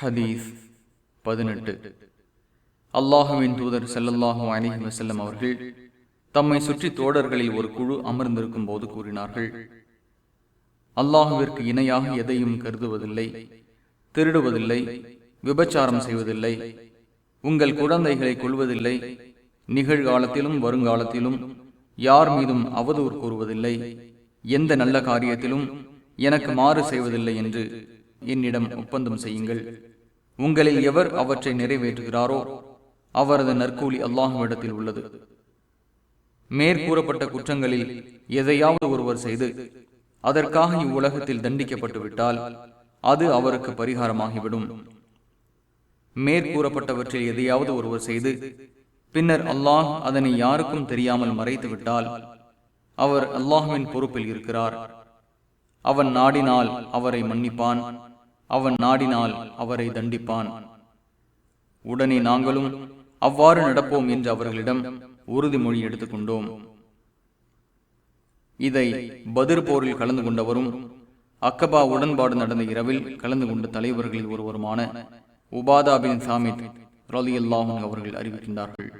ஹதீஸ் 18. அல்லாஹுவின் தூதர் ஸல்லல்லாஹு அலைஹி வஸல்லம் அவர்கள் தம்மை சுற்றி தோழர்களில் ஒரு குழு அமர்ந்திருக்கும் போது கூறினார்கள், அல்லாஹுவிற்கு இணையாக எதையும் கருதுவதில்லை, திருடுவதில்லை, விபச்சாரம் செய்வதில்லை, உங்கள் குழந்தைகளை கொல்வதில்லை, நிகழ்காலத்திலும் வருங்காலத்திலும் யார் மீதும் அவதூறு கூறுவதில்லை, எந்த நல்ல காரியத்திலும் எனக்கு மாறு செய்வதில்லை என்று என்னிடம் ஒப்பந்தம் செய்யுங்கள். உங்களில் எவர் அவற்றை நிறைவேற்றுகிறாரோ அவரது நற்கூலி அல்லாஹுவிடத்தில் உள்ளது. மேற்கூறப்பட்ட குற்றங்களில் எதையாவது ஒருவர் செய்து அதற்காக இவ்வுலகத்தில் தண்டிக்கப்பட்டு விட்டால் அது அவருக்கு பரிகாரமாகிவிடும். மேற்கூறப்பட்டவற்றில் எதையாவது ஒருவர் செய்து பின்னர் அல்லாஹ் அதனை யாருக்கும் தெரியாமல் மறைத்து விட்டால் அவர் அல்லாஹுவின் பொறுப்பில் இருக்கிறார். அவன் நாடினால் அவரை மன்னிப்பான், அவன் நாடினால் அவரை தண்டிப்பான். உடனே நாங்களும் அவ்வாறு நடப்போம் என்று அவர்களிடம் உறுதிமொழி எடுத்துக் கொண்டோம். இதை பத்ர் போரில் கலந்து கொண்டவரும் அக்கபா உடன்பாடு நடந்த இரவில் கலந்து கொண்ட தலைவர்களில் ஒருவருமான உபாதா பின் சாமித் ரலியல்லாஹு அன்ஹு அவர்கள் அறிவிக்கின்றார்கள்.